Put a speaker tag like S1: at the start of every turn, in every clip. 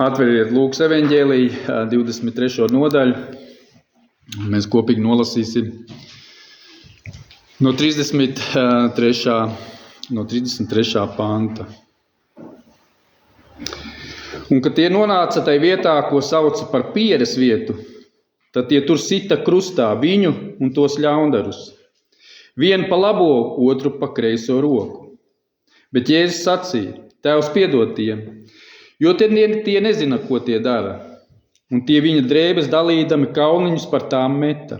S1: Atveriet Lūkas evaņģēliju 23. nodaļu. Mēs kopīgi nolasīsim no 33. panta. Un, kad tie nonāca tai vietā, ko sauca par pieres vietu, tad tie tur sita krustā viņu un tos ļaundarus. Vienu pa labo, otru pa kreiso roku. Bet Jēzus sacīja: Tēvs, piedod tiem, jo tie nezina, ko tie dara. Un tie viņa drēbes dalīdami kauniņus par tām meta.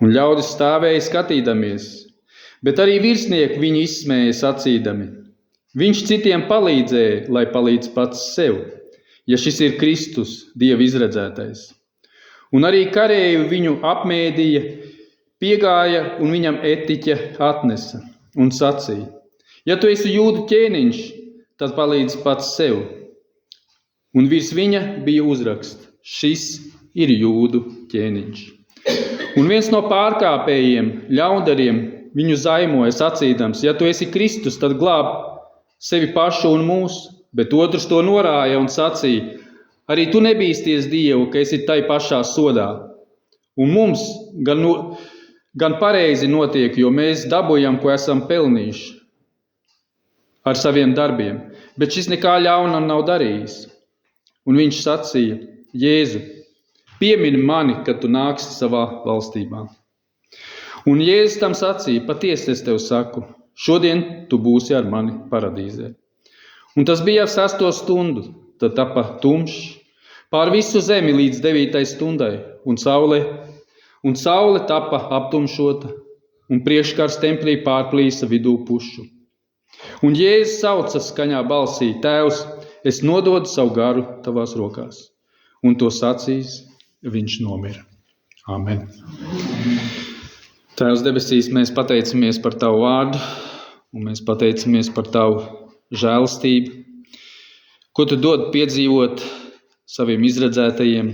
S1: Un ļaudis stāvēja skatīdamies, bet arī virsnieki viņu izsmēja sacīdami: Viņš citiem palīdzēja, lai palīdz pats sev, ja šis ir Kristus, Dieva izredzētais. Un arī karēju viņu apmēdīja, piegāja un viņam etiķa atnesa un sacīja: Ja tu esi jūdu ķēniņš, tad palīdz pats sev. Un virs viņa bija uzraksts: Šis ir jūdu ķēniņš. Un viens no pārkāpējiem, ļaundariem, viņu zaimoja sacīdams: Ja tu esi Kristus, tad glāb sevi pašu un mūs. Bet otrs to norāja un sacīja: Arī tu nebīsties Dievu, ka esi tai pašā sodā. Un mums gan pareizi notiek, jo mēs dabujam, ko esam pelnījuši ar saviem darbiem. Bet šis nekā ļauna nav darījis. Un viņš sacīja: Jēzu, piemini mani, kad tu nāksi savā valstībā. Un Jēzus tam sacīja: Patiesi es tev saku, šodien tu būsi ar mani paradīzē. Un tas bija 6. stundu, tad tapa tumšs pār visu zemi līdz 9. stundai, un saule tapa aptumšota, un priekškars templī pārplīsa vidū pušu. Un Jēzus sauca skaņā balsī: Tēvs, es nododu savu garu tavās rokās. Un to sacījis, viņš nomira. Amen. Tēvs debesīs, mēs pateicamies par tavu vārdu, un mēs pateicamies par tavu žēlastību, ko tu dod piedzīvot saviem izredzētajiem.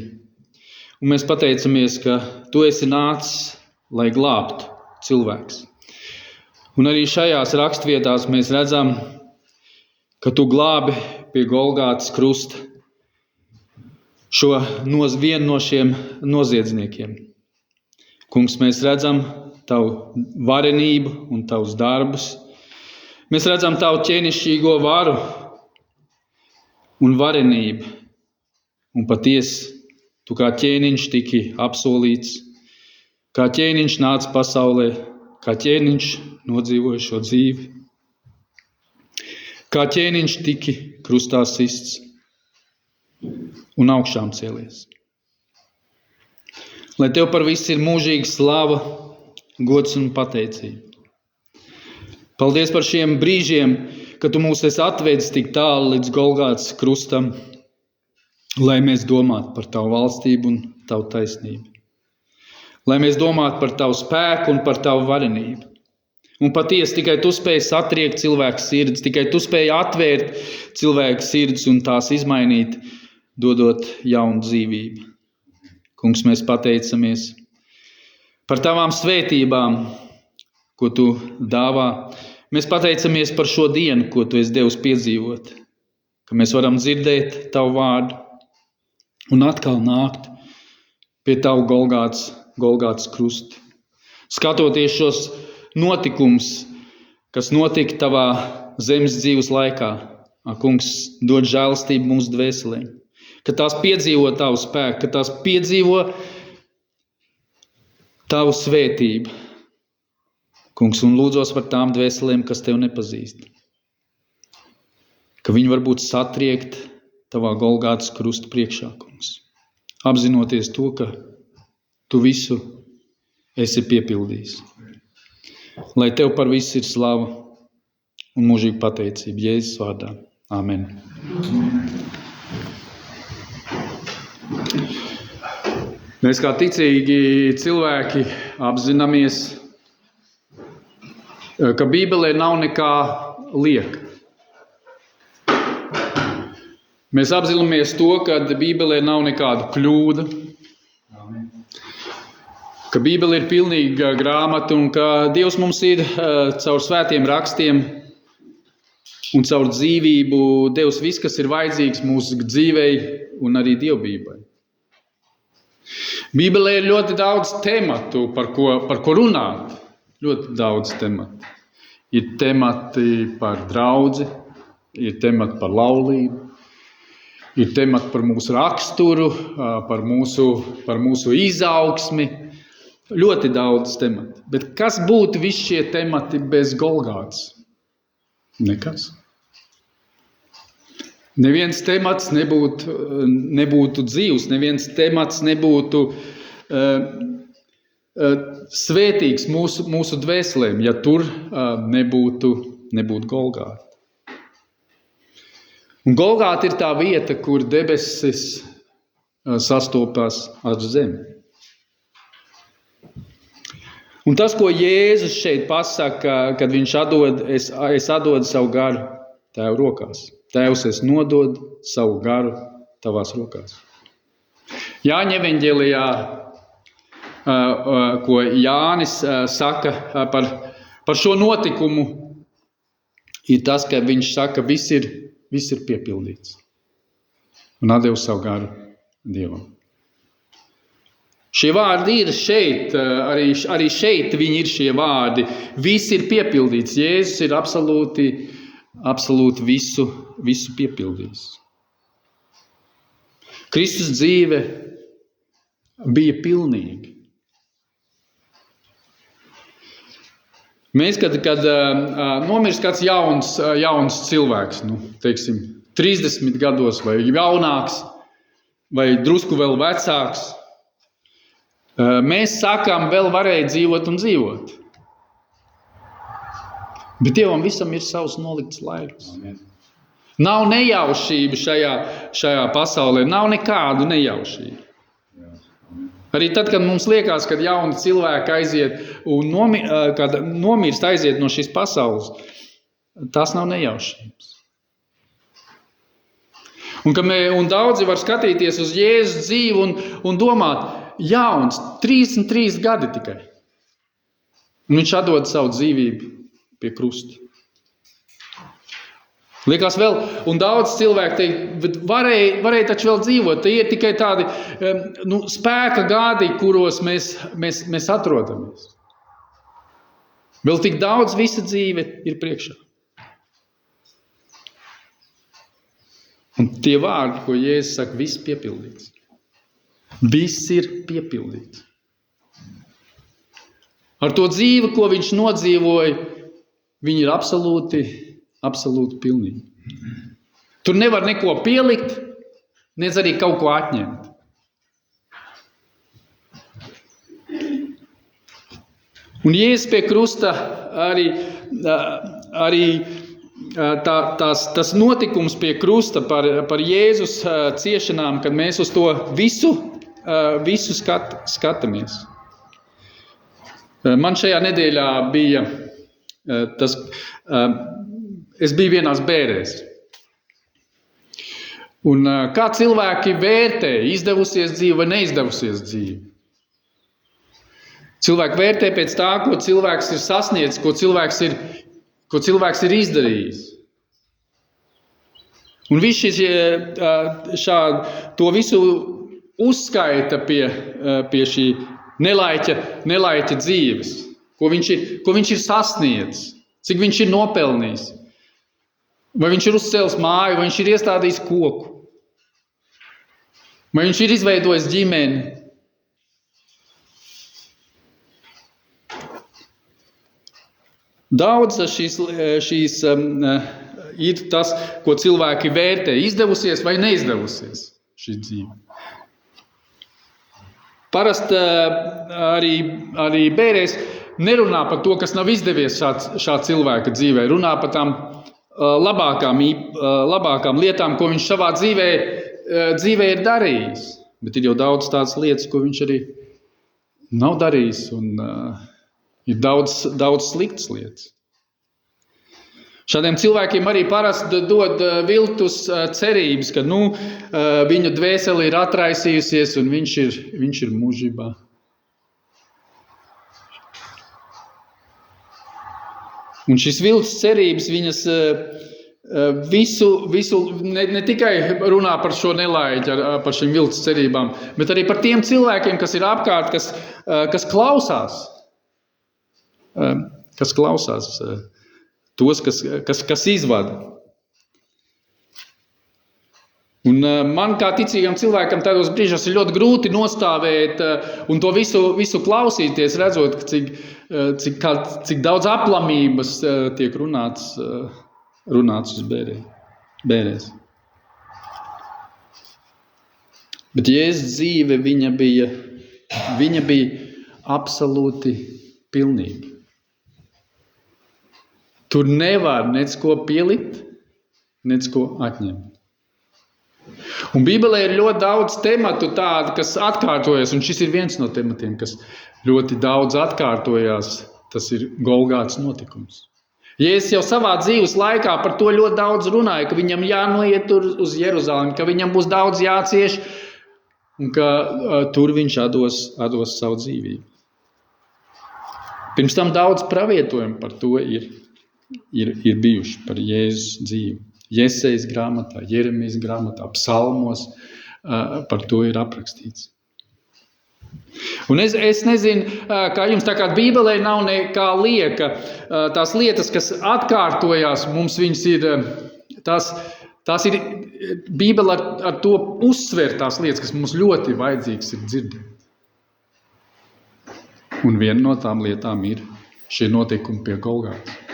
S1: Un mēs pateicamies, ka tu esi nācis, lai glābtu cilvēks. Un arī šajās rakstvietās mēs redzam, ka tu glābi pie Golgātas krusta vienu no šiem noziedzniekiem. Kungs, mēs redzam tavu varenību un tavus darbus. Mēs redzam tavu ķēnišķīgo varu un varenību. Un patiesi, tu kā ķēniņš tiki apsolīts, kā ķēniņš nāca pasaulē, kā ķēniņš nodzīvoja šo dzīvi, kā ķēniņš tiki krustā sists un augšām cēlies. Lai tev par visu ir mūžīga slava, gods un pateicība. Paldies par šiem brīžiem, kad tu mūs esi atvedis tik tālu līdz Golgātas krustam, lai mēs domātu par tavu valstību un tavu taisnību. Lai mēs domātu par tavu spēku un par tavu varenību. Un patiesi tikai tu spēji satriekt cilvēku sirds, tikai tu spēji atvērt cilvēku sirds un tās izmainīt, dodot jaunu dzīvību. Kungs, mēs pateicamies par tavām svētībām, ko tu dāvā. Mēs pateicamies par šo dienu, ko tu esi devis piedzīvot, ka mēs varam dzirdēt tavu vārdu un atkal nākt pie tavu Golgātas krusta. Skatoties šos notikums, kas notika tavā zemes dzīves laikā, Kungs, dod žēlastību mūsu dvēselēm, ka tās piedzīvo tavu spēku, ka tās piedzīvo tavu svētību. Kungs, un lūdzos par tām dvēselēm, kas tev nepazīst, ka viņi varbūt satriekt tavā Golgātas krusta priekšā, Kungs, apzinoties to, ka tu visu esi piepildījis. Lai tev par visu ir slava un mūžīga pateicība Jēzus vārdā. Amen. Mēs kā ticīgi cilvēki apzināmies, ka Bībelē nav nekā lieka. Mēs apzināmies to, ka Bībelē nav nekāda kļūda, ka Bībele ir pilnīga grāmata un ka Dievs mums ir caur svētiem rakstiem un caur dzīvību devis viss, kas ir vajadzīgs mūsu dzīvei un arī dievbijai. Bībelē ir ļoti daudz tematu, par ko runāt. Ļoti daudz tematu. Ir temati par draudzi, ir temati par laulību, ir temati par mūsu raksturu, par mūsu izaugsmi. Ļoti daudz tematu. Bet kas būtu visi šie temati bez Golgātas? Nekas. Neviens temats nebūtu dzīvs, neviens temats nebūtu svētīgs mūsu dvēselēm, ja tur nebūtu Golgāta. Un Golgāta ir tā vieta, kur debesis sastopās ar zemi. Un tas, ko Jēzus šeit pasaka, kad viņš es atdodu savu garu Tēva rokās. Tēvs, es nododu savu garu tavās rokās. Jāņa evaņģēlijā, ko Jānis saka par šo notikumu, ir tas, ka viņš saka, viss ir piepildīts. Un atdevu savu garu Dievam. Šie vārdi ir šeit, arī šeit viņi ir šie vārdi. Viss ir piepildīts. Jēzus ir absolūti visu piepildījis. Kristus dzīve bija pilnīga. Mēs, kad nomirst kāds jauns cilvēks, teiksim, 30 gados vai jaunāks, vai drusku vēl vecāks, mēs sakām, vēl varēja dzīvot un dzīvot. Bet Dievam visam ir savs nolikts laiks. Nav nejaušība šajā pasaulē, nav nekādu nejaušību. Arī tad, kad mums liekas, kad jauni cilvēki aiziet un nomirst aiziet no šīs pasaules, tas nav nejaušības. Un daudzi var skatīties uz Jēzus dzīvi un domāt, jauns, 33 gadi tikai. Un viņš atdod savu dzīvību pie krusta. Liekas vēl, un daudz cilvēku teikt, bet varēja taču vēl dzīvot. Tie ir tikai tādi spēka gadi, kuros mēs atrodamies. Vēl tik daudz visa dzīve ir priekšā. Un tie vārdi, ko Jēzus saka, viss piepildīts. Viss ir piepildīts. Ar to dzīvi, ko viņš nodzīvoja, viņi ir absolūti pilnīgi. Tur nevar neko pielikt, nedz arī kaut ko atņemt. Un Jēzus pie krusta arī tas notikums pie krusta par Jēzus ciešanām, kad mēs uz to visu skatāmies. Man šajā nedēļā bija es biju vienās bērēs. Un kā cilvēki vērtē izdevusies dzīve vai neizdevusies dzīve? Cilvēki vērtē pēc tā, ko cilvēks ir sasniedzis, ko cilvēks ir izdarījis. Un visi to visu uzskaita pie šī nelaiķa dzīves, ko viņš ir sasniedzis, cik viņš ir nopelnījis. Vai viņš ir uzcēlis māju, vai viņš ir iestādījis koku, vai viņš ir izveidojis ģimeni. Daudz šīs ir tas, ko cilvēki vērtē, izdevusies vai neizdevusies šī dzīve. Parasti arī bērēs nerunā par to, kas nav izdevies šā cilvēka dzīvē. Runā par tām labākām lietām, ko viņš savā dzīvē ir darījis. Bet ir jau daudz tādas lietas, ko viņš arī nav darījis. Un ir daudz sliktas lietas. Šādiem cilvēkiem arī parasti dod viltus cerības, ka viņu dvēsele ir atraisījusies un viņš ir mūžībā. Un šis viltus cerības, viņas visu ne tikai runā par šo nelaiķi, par šīm viltus cerībām, bet arī par tiem cilvēkiem, kas ir apkārt, kas klausās. Kas klausās tos, kas izvada. Un man kā ticīgam cilvēkam tādos brīžos ir ļoti grūti nostāvēt un to visu klausīties, redzot, cik daudz aplamības tiek runāts uz bērēs. Bet Jēzus dzīve, viņa bija absolūti pilnīga. Tur nevar nec ko pielikt, nec ko atņemt. Un Bībelē ir ļoti daudz tematu tādu, kas atkārtojas, un šis ir viens no tematiem, kas ļoti daudz atkārtojās. Tas ir Golgātas notikums. Jēzus jau savā dzīves laikā par to ļoti daudz runāja, ka viņam jānoiet tur uz Jeruzalemi, ka viņam būs daudz jācieš, un ka tur viņš atdos savu dzīvību. Pirms tam daudz pravietojumu par to ir bijuši, par Jēzus dzīvi. Jesejas grāmatā, Jeremijas grāmatā, psalmos par to ir aprakstīts. Un es nezinu, kā jums, tā kā Bībelē nav nekā lieka, tās lietas, kas atkārtojās, mums viņas ir, tās ir Bībele ar to uzsver tās lietas, kas mums ļoti vajadzīgs ir dzirdēt. Un viena no tām lietām ir šie notikumi pie Golgātas.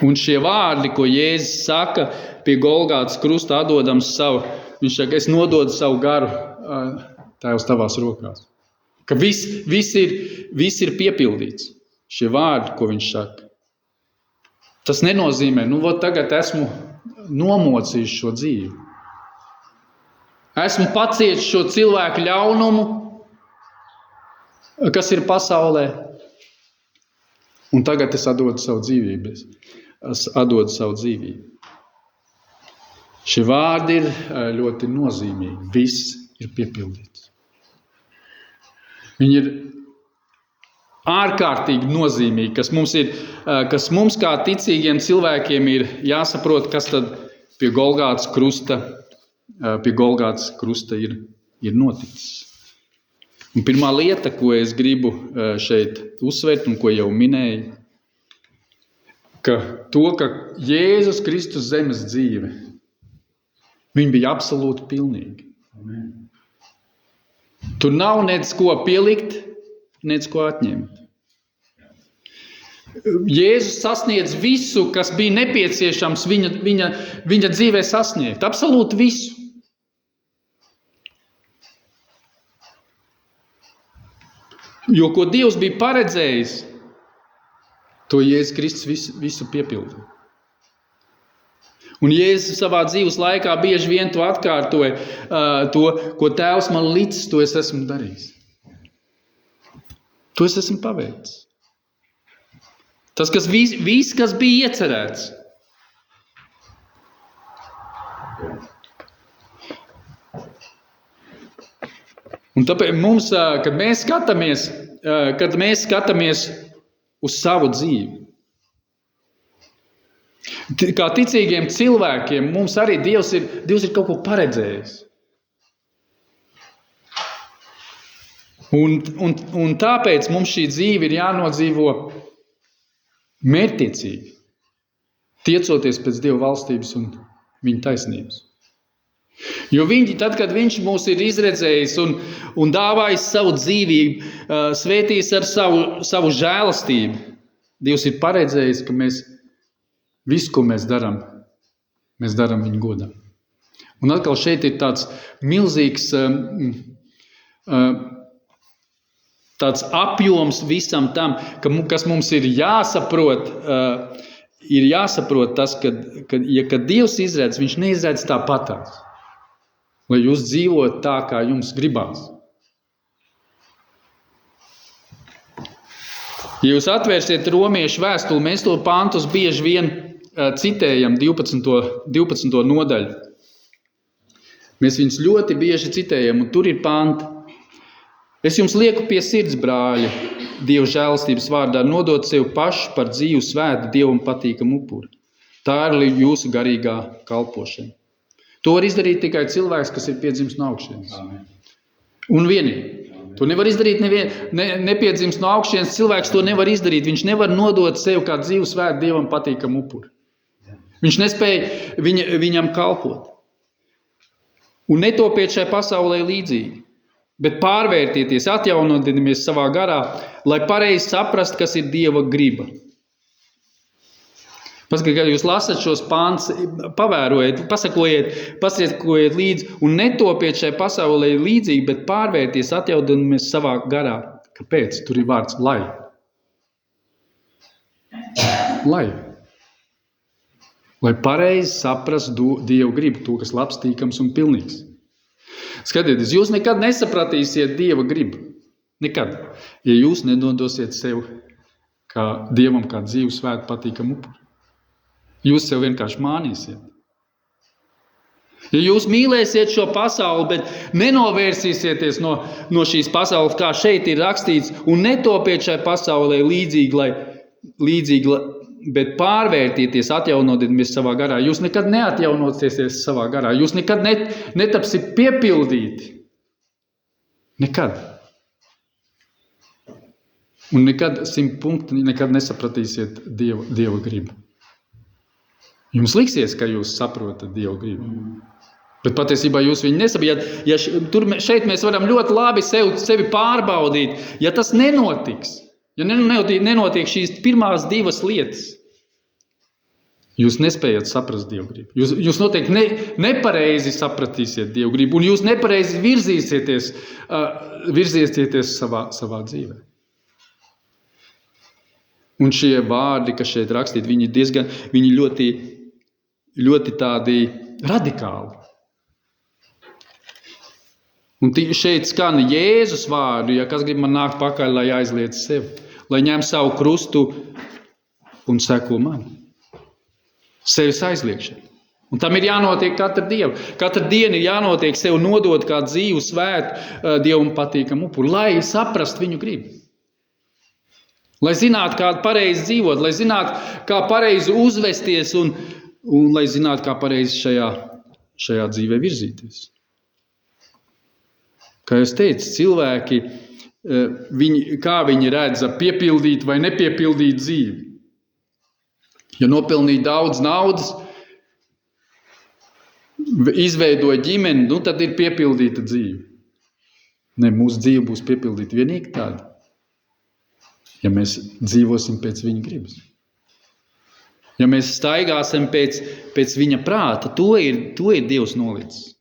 S1: Un šie vārdi, ko Jēzus saka pie Golgātas krusta atdodams savu, viņš saka, es nododu savu garu Tēvs tavās rokās. Ka viss ir piepildīts. Šie vārdi, ko viņš saka. Tas nenozīmē, tagad esmu nomocījis šo dzīvi. Esmu pacietis šo cilvēku ļaunumu, kas ir pasaulē. Un tagad es atdodu savu dzīvību. Šie vārdi ir ļoti nozīmīgi. Viss ir piepildīts. Viņi ir ārkārtīgi nozīmīgi, kas mums kā ticīgiem cilvēkiem ir jāsaprot, kas tad pie Golgātas krusta ir noticis. Un pirmā lieta, ko es gribu šeit uzsvērt un ko jau minēju, ka Jēzus Kristus zemes dzīve, viņa bija absolūti pilnīga. Tur nav nec ko pielikt, nec ko atņemt. Jēzus sasniedz visu, kas bija nepieciešams viņa dzīvē sasniegt. Absolūti visu. Jo, ko Dievs bija paredzējis, to Jēzus Kristus visu piepildīja. Un Jēzus savā dzīves laikā bieži vien to atkārtoja, to, ko Tēvs man licis, to es esmu darījis. To es esmu paveicis. Tas, kas bija iecerēts. Un tāpēc mums, kad mēs skatāmies uz savu dzīvi, kā ticīgiem cilvēkiem, mums arī Dievs ir kaut ko paredzējis. Un tāpēc mums šī dzīve ir jānodzīvo mērķtiecīgi, tiecoties pēc Dieva valstības un viņa taisnības. Jo tad, kad viņš mūs ir izredzējis un dāvājis savu dzīvību, svētījis ar savu žēlastību, Dievs ir paredzējis, ka visu, ko mēs darām viņa godam. Un atkal šeit ir tāds milzīgs tāds apjoms visam tam, kas mums ir jāsaprot, tas, ka Dievs izredz, viņš neizredz tāpatās. Lai jūs dzīvot tā, kā jums gribās. Ja jūs atvērsiet Romiešu vēstuli, mēs to pantus bieži vien citējam 12. nodaļu. Mēs viņus ļoti bieži citējam, un tur ir panti. Es jums lieku pie sirds, brāļi, Dieva žēlastības vārdā, nodot sev pašu par dzīvu svētu Dievam patīkamu upuri. Tā ir jūsu garīgā kalpošana. To var izdarīt tikai cilvēks, kas ir piedzimis no augšienes. Un vienīgi. To nevar izdarīt nepiedzimis no augšienes. Cilvēks to nevar izdarīt. Viņš nevar nodot sev kā dzīvu svētu Dievam patīkamu upuri. Viņš nespēja viņam kalpot. Un netopiet šai pasaulē līdzīgi, bet pārvērtieties, atjaunotieties savā garā, lai pareizi saprast, kas ir Dieva griba. Paskatieties, kad jūs lasat šos pāns, pavērojiet, pasakojiet līdzi un netopiet šai pasaulē līdzīgi, bet pārvērties, atjaunoties savā garā. Kāpēc? Tur ir vārds lai. Lai. Lai pareizi saprast Dievu gribu, to, kas labs, tīkams un pilnīgs. Skatieties, jūs nekad nesapratīsiet Dieva gribu. Nekad. Ja jūs nedodosiet sev kā Dievam kā dzīvu svētu patīkamu upuri. Jūs sev vienkārši mānīsiet. Ja jūs mīlēsiet šo pasauli, bet nenovērsīsieties no šīs pasaules, kā šeit ir rakstīts, un netopiet šai pasaulē līdzīgi, bet pārvērtieties, atjaunotieties savā garā. Jūs nekad neatjaunotieties savā garā. Jūs nekad netapsiet piepildīti. Nekad. Un nekad 100 punkti nekad nesapratīsiet Dieva gribu. Jums liksies, ka jūs saprotat Dievu gribu. Bet patiesībā jūs viņu nesaprotat. Šeit mēs varam ļoti labi sevi pārbaudīt. Ja tas nenotiks, ja nenotiek šīs pirmās divas lietas, jūs nespējat saprast Dievu gribu. Jūs noteikti nepareizi sapratīsiet Dievu gribu, un jūs nepareizi virzīsieties savā dzīvē. Un šie vārdi, kas šeit rakstīti, viņi ļoti tādi radikāli. Un šeit skan Jēzus vārdu, ja kas grib man nākt pakaļ, lai aizliedz sevi, lai ņem savu krustu un seko man. Sevis aizliekšana. Un tam ir jānotiek katru dienu. Katru dienu ir jānotiek sev nodot kā dzīvu svētu Dievam patīkamu upuri, lai saprastu viņu gribu. Lai zinātu, kā pareizi dzīvot, lai zinātu, kā pareizi uzvesties un lai zinātu, kā pareizi šajā dzīvē virzīties. Kā es teicu, cilvēki, kā viņi redz piepildīt vai nepiepildīt dzīvi. Ja nopelnīt daudz naudas, izveidoja ģimeni, tad ir piepildīta dzīve. Ne, mūsu dzīve būs piepildīta vienīgi tāda, ja mēs dzīvosim pēc viņa gribas. Ja mēs staigāsim pēc viņa prāta, to ir Dievs nolicis.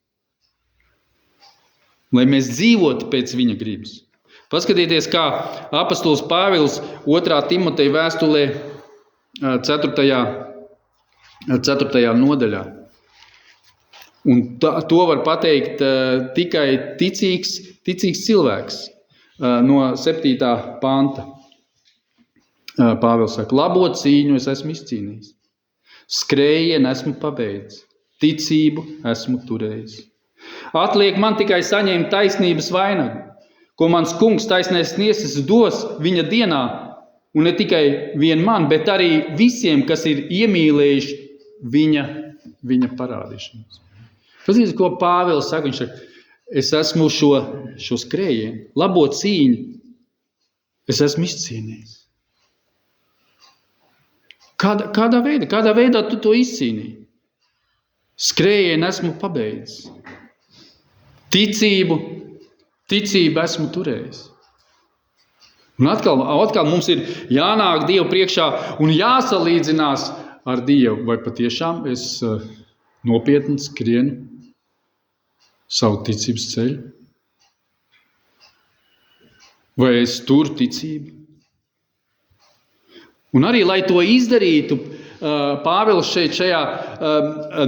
S1: Lai mēs dzīvotu pēc viņa gribas. Paskatieties, kā apostols Pāvils 2. Timoteja vēstulē 4. nodaļā. Un to var pateikt tikai ticīgs cilvēks no 7. panta. Pāvils saka, labo cīņu es esmu izcīnījis. Skrējienu esmu pabeidzis. Ticību esmu turējis. Atliek man tikai saņemt taisnības vainagu, ko mans kungs taisnais tiesas dos viņa dienā, un ne tikai vien man, bet arī visiem, kas ir iemīlējuši viņa parādīšanos. Pazīst, ko Pāvils saka? Viņš saka, es esmu šo skrējienu, labo cīņu, es esmu izcīnījis. Kādā veidā tu to izcīnīji? Skrējienu esmu pabeidzis. Ticību esmu turējis. Un atkal mums ir jānāk Dievu priekšā un jāsalīdzinās ar Dievu. Vai patiešām es nopietni skrienu savu ticības ceļu? Vai es turu ticību? Un arī, lai to izdarītu, Pāvils šajā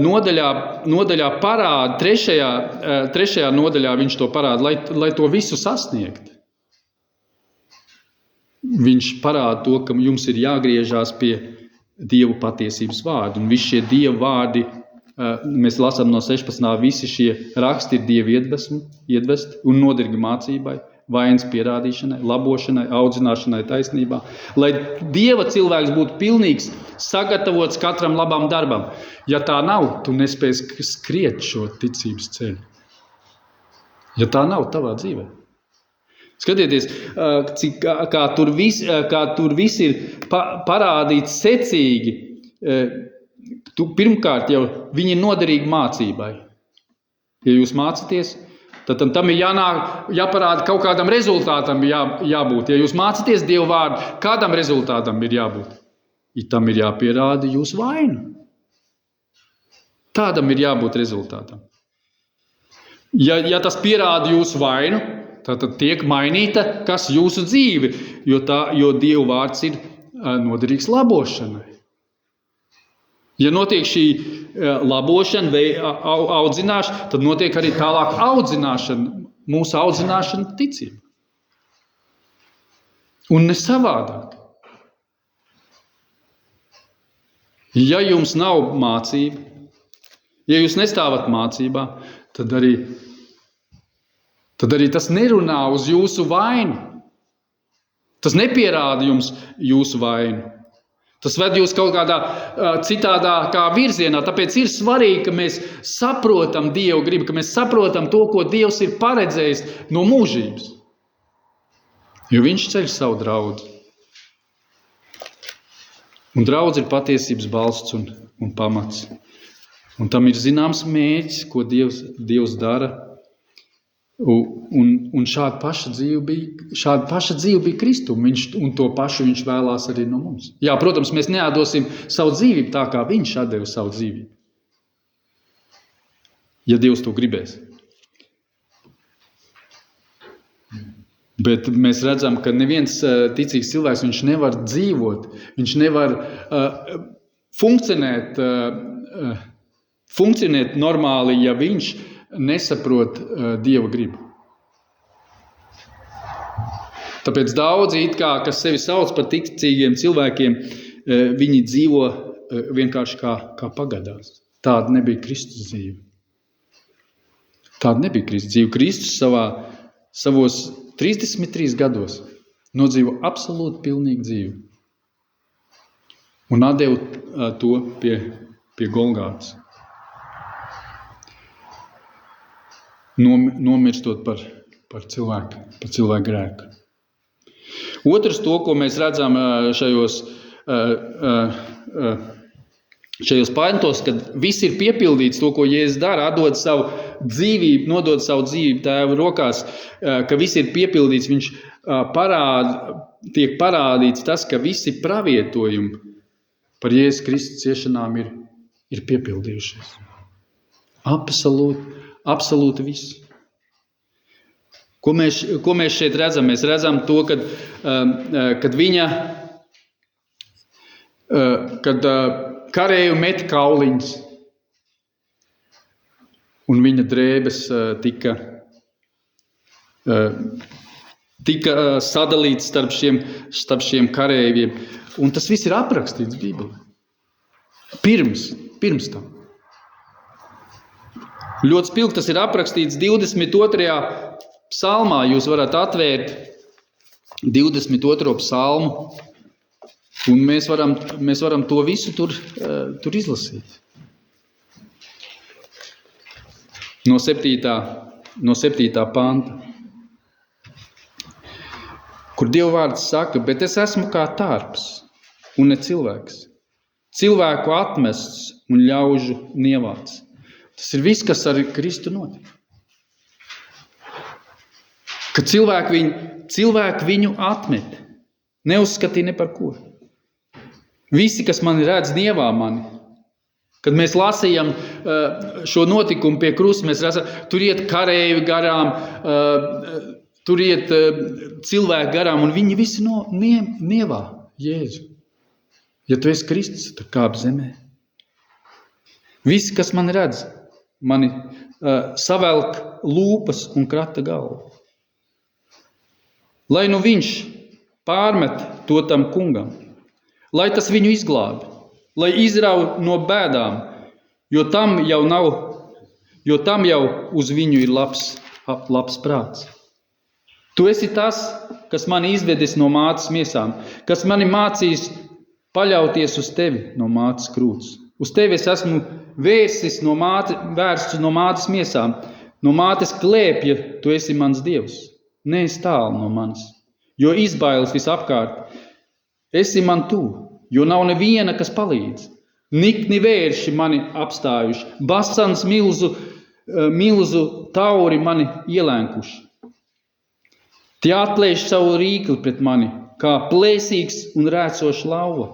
S1: nodaļā parāda, trešajā nodaļā viņš to parāda, lai to visu sasniegt. Viņš parāda to, ka jums ir jāgriežās pie Dievu patiesības vārdu. Un visi šie Dievu vārdi, mēs lasām no 16. Visi šie raksti ir Dievu iedvesti un noderīgi mācībai, vainas pierādīšanai, labošanai, audzināšanai taisnībā, lai Dieva cilvēks būtu pilnīgs, sagatavots katram labam darbam. Ja tā nav, tu nespēsi skriet šo ticības ceļu. Ja tā nav tavā dzīvē. Skatieties, kā tur viss ir parādīts secīgi. Pirmkārt jau viņi ir noderīgi mācībai. Ja jūs mācāties, tad tam ir jāparāda kaut kādam rezultātam jābūt. Ja jūs mācāties Dievu vārdu, kādam rezultātam ir jābūt? Tam ir jāpierāda jūsu vainu. Tādam ir jābūt rezultātam. Ja tas pierāda jūsu vainu, tad tiek mainīta kas jūsu dzīve, jo Dievu vārds ir noderīgs labošanai. Ja notiek šī labošana vai audzināšana, tad notiek arī tālāk audzināšana, mūsu audzināšana ticība. Un ne savādāk. Ja jums nav mācība, ja jūs nestāvat mācībā, tad arī tas nerunā uz jūsu vainu. Tas nepierāda jums jūsu vainu. Tas ved jūs kaut kādā citādā virzienā. Tāpēc ir svarīgi, ka mēs saprotam Dievu gribu, ka mēs saprotam to, ko Dievs ir paredzējis no mūžības. Jo viņš ceļ savu draudzi. Un draudz ir patiesības balsts un pamats. Un tam ir zināms mērķis, ko Dievs dara. Un šāda paša dzīve bija Kristum, un to pašu viņš vēlās arī no mums. Jā, protams, mēs neatdosim savu dzīvību tā, kā viņš atdeva savu dzīvību. Ja Dievs to gribēs. Bet mēs redzam, ka neviens ticīgs cilvēks viņš nevar dzīvot, viņš nevar funkcionēt normāli, ja viņš nesaprot Dieva gribu. Tāpēc daudzi, kas sevi sauc par ticīgiem cilvēkiem, viņi dzīvo vienkārši kā pagadās. Tāda nebija Kristus dzīve. Tāda nebija Kristus dzīve. Kristus savos 33 gados nodzīvo absolūti pilnīgu dzīvi. Un atdeva to pie Golgātas. Nomirstot par cilvēku grēku. Otrs to, ko mēs redzam šajos pantos, kad viss ir piepildīts, to, ko Jēzus dara, nodod savu dzīvību Tēva rokās, ka viss ir piepildīts, viņš tiek parādīts tas, ka visi pravietojumi par Jēzus Kristus ciešanām ir piepildījušies. Absolūti viss. Ko mēs šeit redzam? Mēs redzam to, kad karēju met kauliņus un viņa drēbes tika sadalīts starp šiem karējiem. Un tas viss ir aprakstīts Bībelē. Pirms tam. Ļoti spilgti tas ir aprakstīts 22. psalmā. Jūs varat atvērt 22. psalmu, un mēs varam to visu tur izlasīt. No 7. panta, kur Dieva vārds saka, bet es esmu kā tārps un ne cilvēks. Cilvēku atmests un ļaužu nievāts. Tas ir viss, kas ar Kristu notika. Kad cilvēki viņu atmet, neuzskatīja ne par ko. Visi, kas mani redz, nievā mani. Kad mēs lasījām šo notikumu pie krusta, mēs redzam, tur iet karēji garām, tur iet cilvēki garām, un viņi visi nievā Jēzu. Ja tu esi Kristus, tad kāp zemē. Visi, kas mani redz, mani savelk lūpas un krata galvu. Lai nu viņš pārmet to tam kungam, lai tas viņu izglābi, lai izrauj no bēdām, jo tam jau uz viņu ir labs prāts. Tu esi tas, kas mani izvedis no mātes miesām, kas mani mācīs paļauties uz tevi no mātes krūts. Uz tevi es esmu vērsts no mātes miesām, no mātes klēpja, tu esi mans Dievs. Neesi tālu no manis, jo izbailes visapkārt. Esi man tu, jo nav neviena, kas palīdz. Nikni vērši mani apstājuši, basans milzu tauri mani ielēnkuši. Tie atplēš savu rīkli pret mani, kā plēsīgs un rēcošs lauva.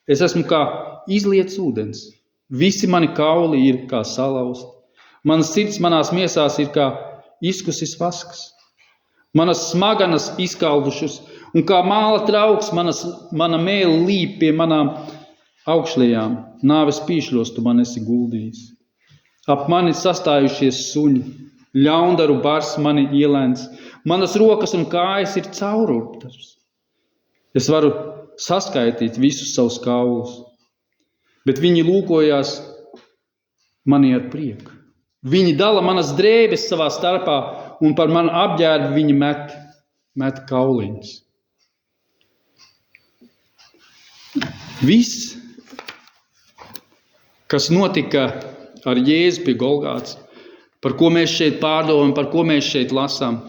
S1: Es esmu kā izliets ūdens. Visi mani kauli ir kā salauzti. Manas sirds manās miesās ir kā izkusis vasks. Manas smaganas izkaldušas, un kā māla trauks mana mēle līp pie manām augšlejām. Nāves pīšļos tu man esi guldījis. Ap mani sastājušies suņi, ļaundaru bars mani ielēns. Manas rokas un kājas ir caururptas. Es varu saskaitīt visus savus kaulus, bet viņi lūkojās mani ar prieku. Viņi dala manas drēbes savā starpā, un par manu apģērbu viņi met kauliņus. Viss, kas notika ar Jēzu pie Golgātas, par ko mēs šeit pārdomājam, par ko mēs šeit lasām,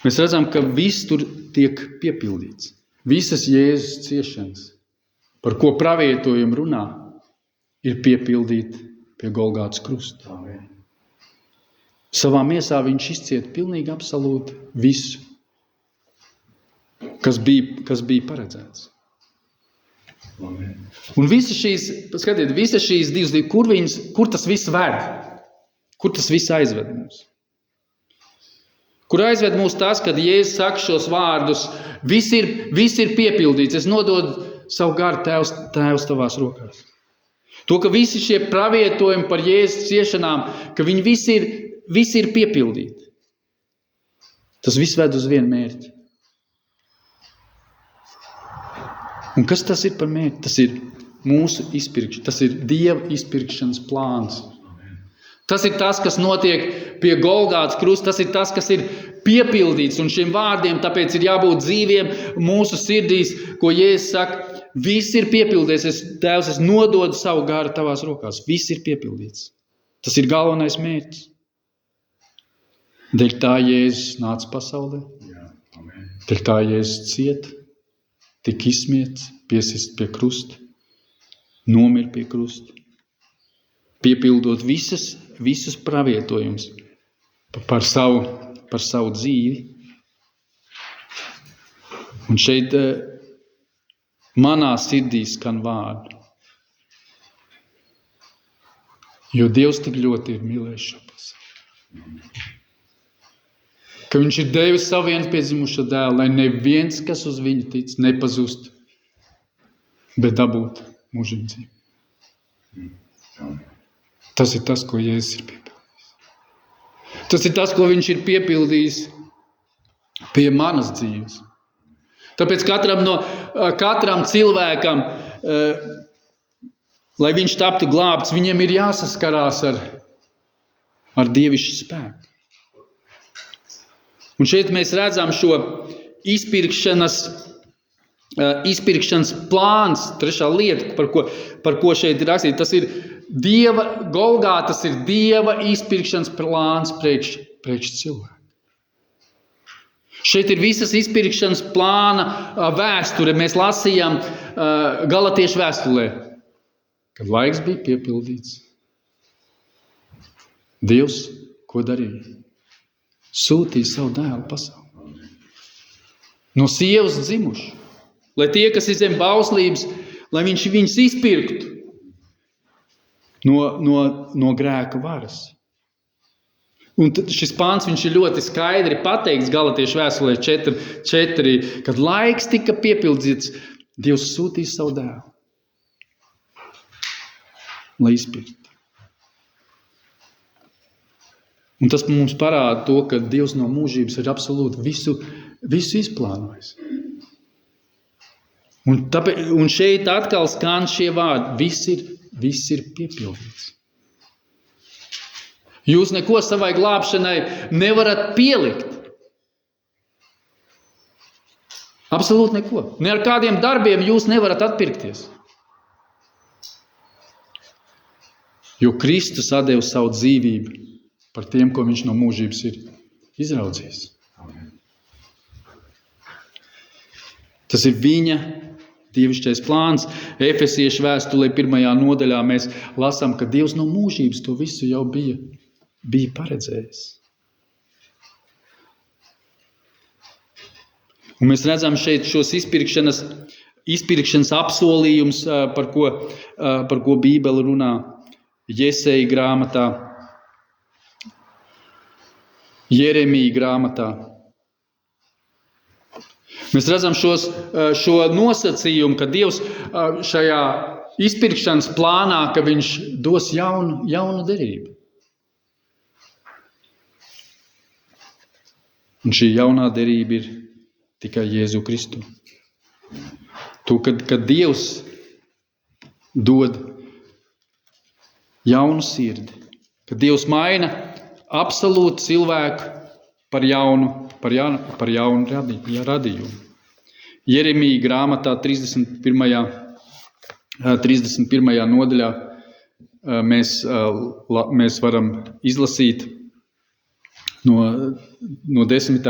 S1: mēs redzam, ka viss tur tiek piepildīts. Visas Jēzus ciešanas, par ko pravietojumi runā, ir piepildīti pie Golgātas krusta. Amen. Savā miesā viņš izcieta pilnīgi absolūti visu, kas bija paredzēts. Amen. Un visas šīs divas, kur tas viss ved? Kur tas viss aizved mūs? Kur aizved mūs tas, kad Jēzus saka šos vārdus, viss ir piepildīts, es nododu savu garu tēvs tavās rokās. To, ka visi šie pravietojumi par Jēzus ciešanām, ka viņi visi ir piepildīti. Tas viss ved uz vienu mērķi. Un kas tas ir par mērķi? Tas ir mūsu izpirkšana, tas ir Dieva izpirkšanas plāns. Tas ir tas, kas notiek pie Golgātas krusta, tas ir tas, kas ir piepildīts. Un šiem vārdiem tāpēc ir jābūt dzīviem mūsu sirdīs, ko Jēzus saka, viss ir piepildīts. Tēvs, es nododu savu garu tavās rokās. Viss ir piepildīts. Tas ir galvenais mērķis. Dēļ tā Jēzus nāca pasaulē. Dēļ tā Jēzus cieta, tika izsmiets, piesist pie krusta, nomir pie krusta, piepildot visus pravietojumus par savu dzīvi. Un šeit manā sirdī skan vārdu. Jo Dievs tik ļoti ir mīlējis šo pasauli. Ka viņš ir devis savu vienpiedzimušo dēlu, lai neviens, kas uz viņu tic, nepazust, bet dabūt mūžīgu dzīvi. Tas ir tas, ko Jēzus ir piepildījis. Tas ir tas, ko viņš ir piepildījis pie manas dzīves. Tāpēc katram cilvēkam, lai viņš taptu glābts, viņiem ir jāsaskarās ar dievišķu spēku. Un šeit mēs redzam šo izpirkšanas plāns, trešā lieta, par ko šeit ir rakstīts. Tas ir Golgātas ir Dieva izpirkšanas plāns priekš cilvēku. Šeit ir visas izpirkšanas plāna vēsture. Mēs lasījām Galatiešu vēstulē, kad laiks bija piepildīts. Dievs, ko darīja? Sūtīja savu dēlu pasaulē. No sievas dzimuši. Lai tie, kas ir zem bauslības, lai viņš viņus izpirktu no grēka varas. Un šis pāns viņš ir ļoti skaidri pateikts Galatiešu vēstulē 4, kad laiks tika piepildīts, Dievs sūtīja savu dēlu, lai izpirktu. Un tas mums parāda to, ka Dievs no mūžības ir absolūti visu izplānojis. Un šeit atkal skan šie vārdi. Viss ir piepildīts. Jūs neko savai glābšanai nevarat pielikt. Absolūti neko. Ne ar kādiem darbiem jūs nevarat atpirkties. Jo Kristus atdeva savu dzīvību par tiem, ko viņš no mūžības ir izraudzījis. Tas ir viņa dievišķais plāns. Efesiešu vēstulē 1. nodaļā mēs lasām, ka Dievs no mūžības to visu jau bija paredzējis. Un mēs redzam šeit šos izpirkšanas apsolījums, par ko Bībele runā Jeseja grāmatā, Jeremija grāmatā. Mēs redzam šo nosacījumu, ka Dievs šajā izpirkšanas plānā, ka viņš dos jaunu derību. Un šī jaunā derība ir tikai Jēzu Kristu. Kad Dievs dod jaunu sirdi, kad Dievs maina absolūti cilvēku par jaunu radījumu. Jeremija grāmatā 31. nodaļā mēs varam izlasīt no 10.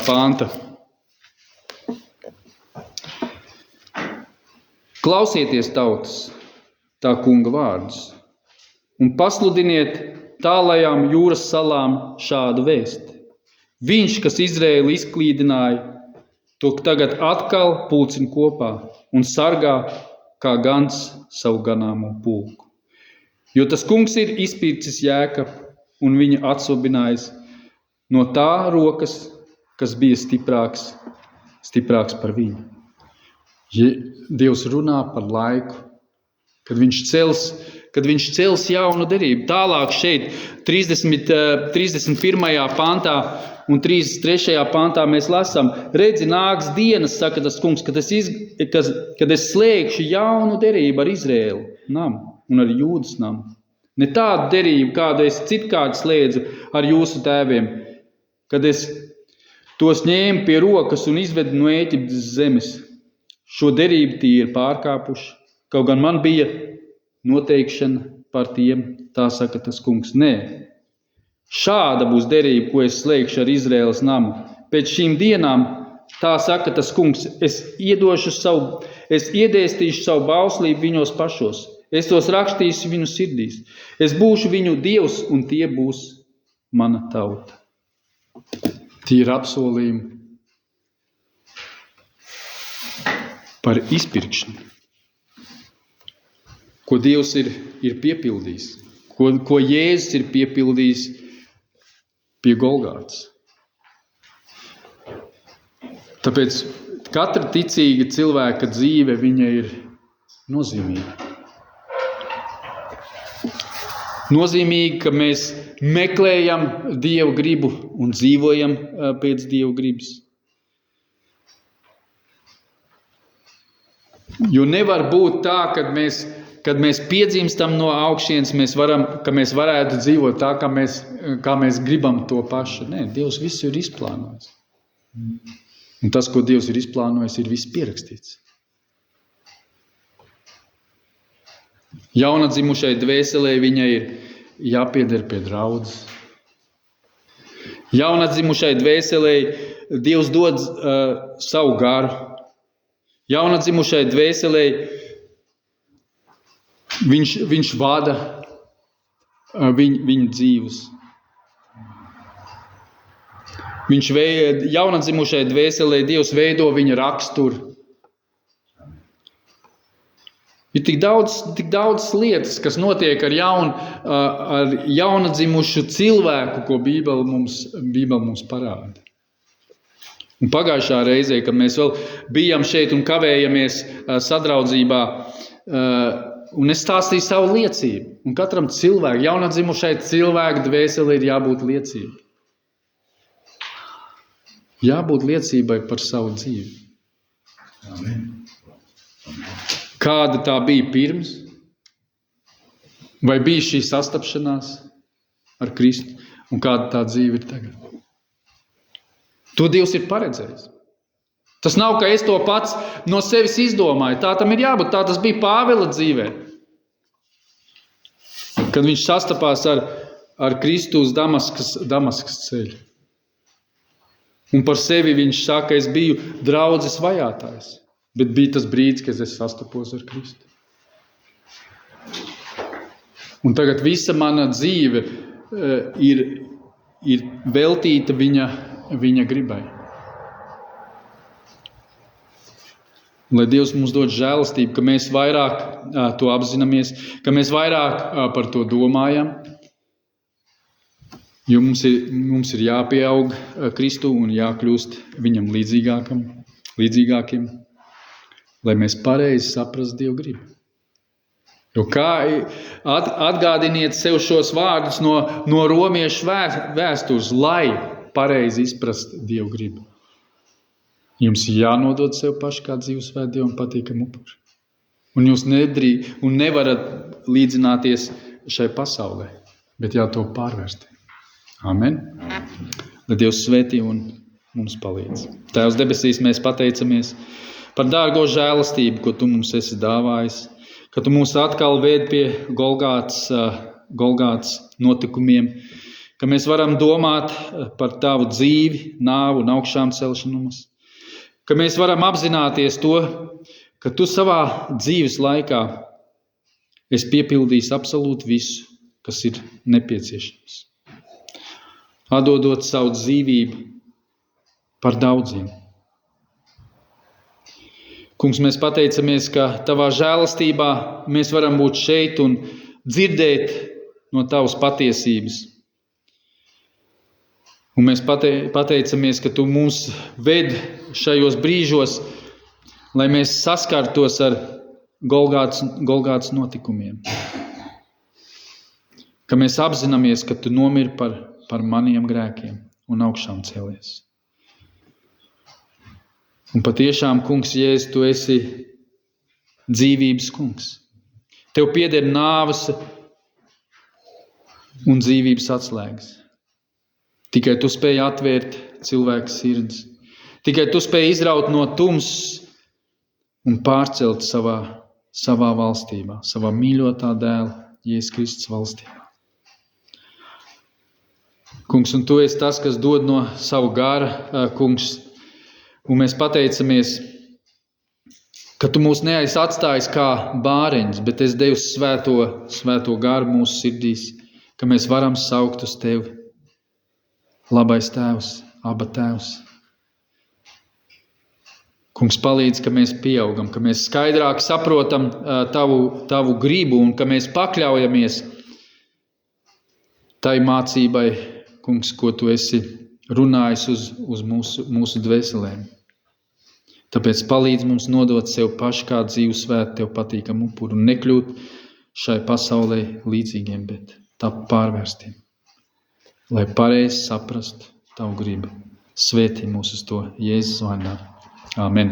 S1: panta. Klausieties, tautas, tā kunga vārdus, un pasludiniet tālajām jūras salām šādu vēsti. Viņš, kas Izraēlu izklīdināja, to tagad atkal pulcina kopā un sargā kā gans savu ganāmo pulku. Jo tas kungs ir izpircis Jēkabu un viņu atsobinājis no tā rokas, kas bija stiprāks par viņu. Dievs runā par laiku, kad viņš cels jaunu derību. Tālāk šeit 31. pantā un 33. pantā mēs lasām, redzi, nāks dienas, saka tas kungs, kad es slēgšu jaunu derību ar Izraēlu namu un ar Jūdas namu. Ne tādu derību, kādu es citkārt slēdzu ar jūsu tēviem, kad es tos ņēmu pie rokas un izvedu no Ēģiptes zemes. Šo derību tie ir pārkāpuši, kaut gan man bija noteikšana par tiem, tā saka tas kungs. Nē, šāda būs derība, ko es slēgšu ar Izraēlas namu. Pēc šīm dienām, tā saka tas kungs, es iedēstīšu savu bauslību viņos pašos. Es tos rakstīšu viņu sirdīs. Es būšu viņu Dievs, un tie būs mana tauta. Tie ir apsolījumi par izpirkšanu, ko Dievs ir piepildījis, ko Jēzus ir piepildījis pie Golgātas. Tāpēc katra ticīga cilvēka dzīve, viņa ir nozīmīga. Nozīmīgi, ka mēs meklējam Dieva gribu un dzīvojam pēc Dieva gribas. Jo nevar būt tā, kad mēs piedzimstam no augšienes, ka mēs varētu dzīvot tā, kā mēs gribam to pašu. Nē, Dievs visu ir izplānojis. Un tas, ko Dievs ir izplānojis, ir viss pierakstīts. Jaunadzimušai dvēselē viņai ir jāpieder pie draudzes. Jaunadzimušai dvēselē Dievs dod savu garu. Jaunadzimušai dvēselē viņš vada viņu dzīves. Jaunadzimušai dvēselē Dievs veido viņa raksturu. Ir tik daudz lietas, kas notiek ar jaunadzimušu cilvēku, ko Bībele mums parāda. Un pagājušā reizē, kad mēs vēl bijām šeit un kavējamies sadraudzībā, un es stāstīju savu liecību. Un katram cilvēkam, jaunadzimušai cilvēku dvēselē ir jābūt liecībai. Jābūt liecībai par savu dzīvi. Amen. Kāda tā bija pirms? Vai bija šī sastapšanās ar Kristu? Un kāda tā dzīve ir tagad? To Dievs ir paredzējis. Tas nav, ka es to pats no sevis izdomāju. Tā tam ir jābūt. Tā tas bija Pāvila dzīvē. Kad viņš sastapās ar Kristu uz Damaskas ceļu. Un par sevi viņš saka, es biju draudzes vajātājs. Bet bija tas brīdis, kad es sastapos ar Kristu. Un tagad visa mana dzīve ir veltīta viņa gribai. Lai Dievs mums dod žēlastību, ka mēs vairāk to apzināmies, ka mēs vairāk par to domājam, jo mums ir jāpieaug Kristu un jākļūst viņam līdzīgākiem, lai mēs pareizi saprast Dievu gribu. Jo kā atgādiniet sev šos vārdus no romiešu vēstures, lai pareizi izprast Dievu gribu. Jums ir jānodod sev paši kā dzīvesvēti Dievam patīkam upuri. Un jūs nevarat līdzināties šai pasaulē, bet to pārvērst. Amen. Lai Dievs svētī un mums palīdz. Tēvs debesīs, mēs pateicamies par dārgo žēlastību, ko tu mums esi dāvājis, ka tu mūs atkal vēd pie Golgātas notikumiem, ka mēs varam domāt par tavu dzīvi, nāvu un augšām celšanos. Ka mēs varam apzināties to, ka tu savā dzīves laikā esi piepildījis absolūti visu, kas ir nepieciešams. Atdodot savu dzīvību par daudziem. Kungs, mēs pateicamies, ka tavā žēlastībā mēs varam būt šeit un dzirdēt no tavas patiesības. Un mēs pateicamies, ka tu mūs ved šajos brīžos, lai mēs saskartos ar Golgātas notikumiem. Ka mēs apzināmies, ka tu nomiri par maniem grēkiem un augšām cēlies. Un patiešām, kungs, Jēzus, tu esi dzīvības kungs. Tev pieder nāves un dzīvības atslēgas. Tikai tu spēj atvērt cilvēku sirds. Tikai tu spēj izraut no tumsas un pārcelt savā valstībā, savā mīļotā dēla Jēzus Kristus valstībā. Kungs, un tu esi tas, kas dod no savu gara, kungs, un mēs pateicamies, ka tu mūs neesi atstājis kā bāreņus, bet esi devis svēto garu mūsu sirdīs, ka mēs varam saukt uz tevi. Labais tēvs, aba tēvs. Kungs, palīdz, ka mēs pieaugam, ka mēs skaidrāk saprotam tavu gribu un ka mēs pakļaujamies tai mācībai, kungs, ko tu esi runājis uz mūsu dvēselēm. Tāpēc palīdz mums nodot sev paši kā dzīvesvēti tev patīkam upuru un nekļūt šai pasaulē līdzīgiem, bet tā pārvērstiem. Lai pareizi saprastu tavu gribu. Svētī mūs uz to Jēzus vārdā. Amen.